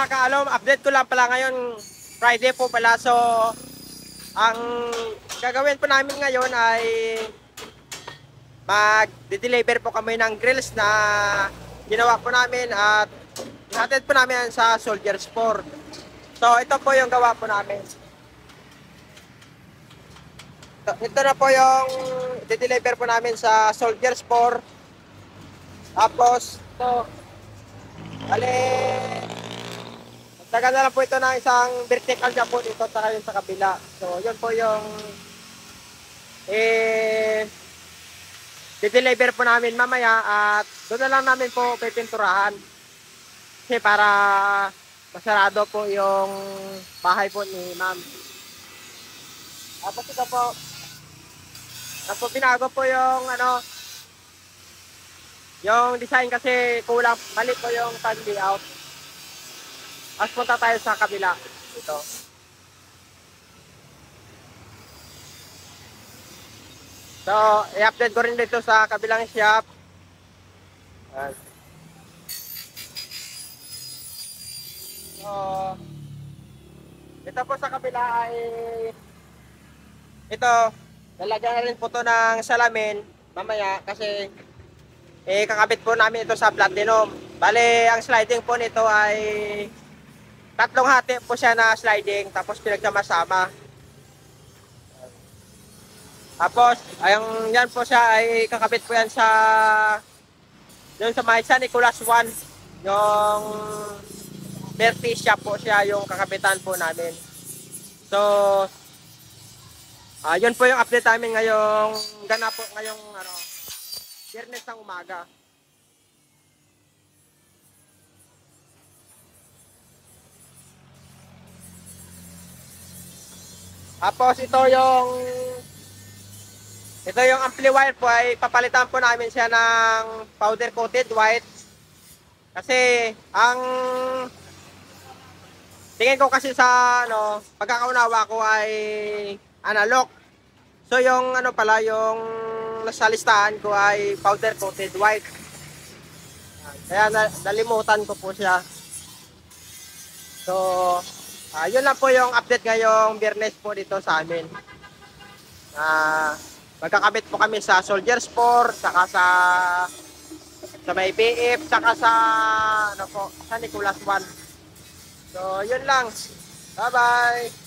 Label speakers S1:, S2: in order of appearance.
S1: mga kaalom, update ko lang pala ngayon, Friday po pala. So, ang gagawin po namin ngayon ay mag-deliver po kami ng grills na ginawa po namin at ihatid po namin sa Soldier Sport. So, ito po yung gawa po namin. Ito na po yung deliver po namin sa Soldier Sport. Tapos, ito, bale, taga na lang po ito ng isang vertical niya po dito sa yung sa kabila. So, yun po yung deliver po namin mamaya at doon na lang namin po pipinturahan. Kasi para masarado po yung bahay po ni ma'am. Tapos ito po, binago po yung yung design kasi kulang, mali po yung fan layout. As punta tayo sa kabila ito. So, i-update ko rin dito sa kabilang shop. So, ito po sa kabila ay ito, lalagyan na rin po to ng salamin mamaya kasi kakabit po namin ito sa platinum. Bale, ang sliding po nito ay tatlong hati po siya na sliding tapos pinagsama-sama. Tapos, yan po siya ay kakabit po yan sa yung sa may San Nicolas 1. Yung Bertie shop po siya yung kakabitan po namin. So, yun po yung update namin ngayong ganap po ngayong Biyernes ng umaga. Tapos ito yung amplifier po ay papalitan po namin siya ng powder coated white. Kasi ang tingin ko kasi sa pagkakaunawa ko ay analog. So yung pala yung nasa listahan ko ay powder coated white. Kaya nalimutan ko po siya. So yun lang po yung update ngayong Biyernes po dito sa amin. Magkakabit po kami sa Soldier Sport, saka sa may BF, saka sa sa Nicolas 1. So yun lang. Bye bye.